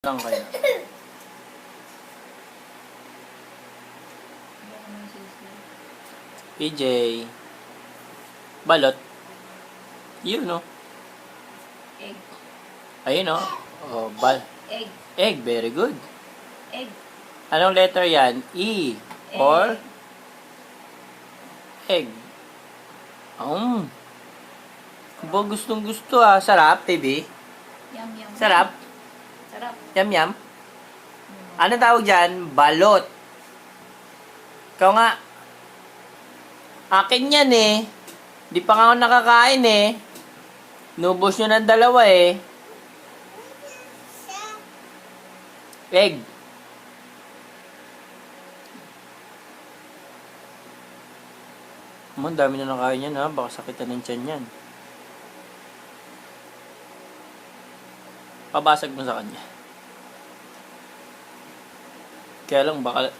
Lang kaya. PJ. Balot. Yun, no? Egg. Ayun, no? Oh, Egg. Egg, very good. Egg. Anong letter yan? E. Or? Egg. Ba, gustong gusto ah. Sarap, baby. Yum, yum. Sarap. Sarap. Yum, yum. Ano tawag dyan? Balot. Ikaw nga. Akin yan eh. Di pa nga ako nakakain eh. Nubos nyo ng dalawa eh. Egg. Ang dami na nakain yan ha. Baka sakitan ng tiyan yan. Pabasag mo sa kanya. Kaya lang baka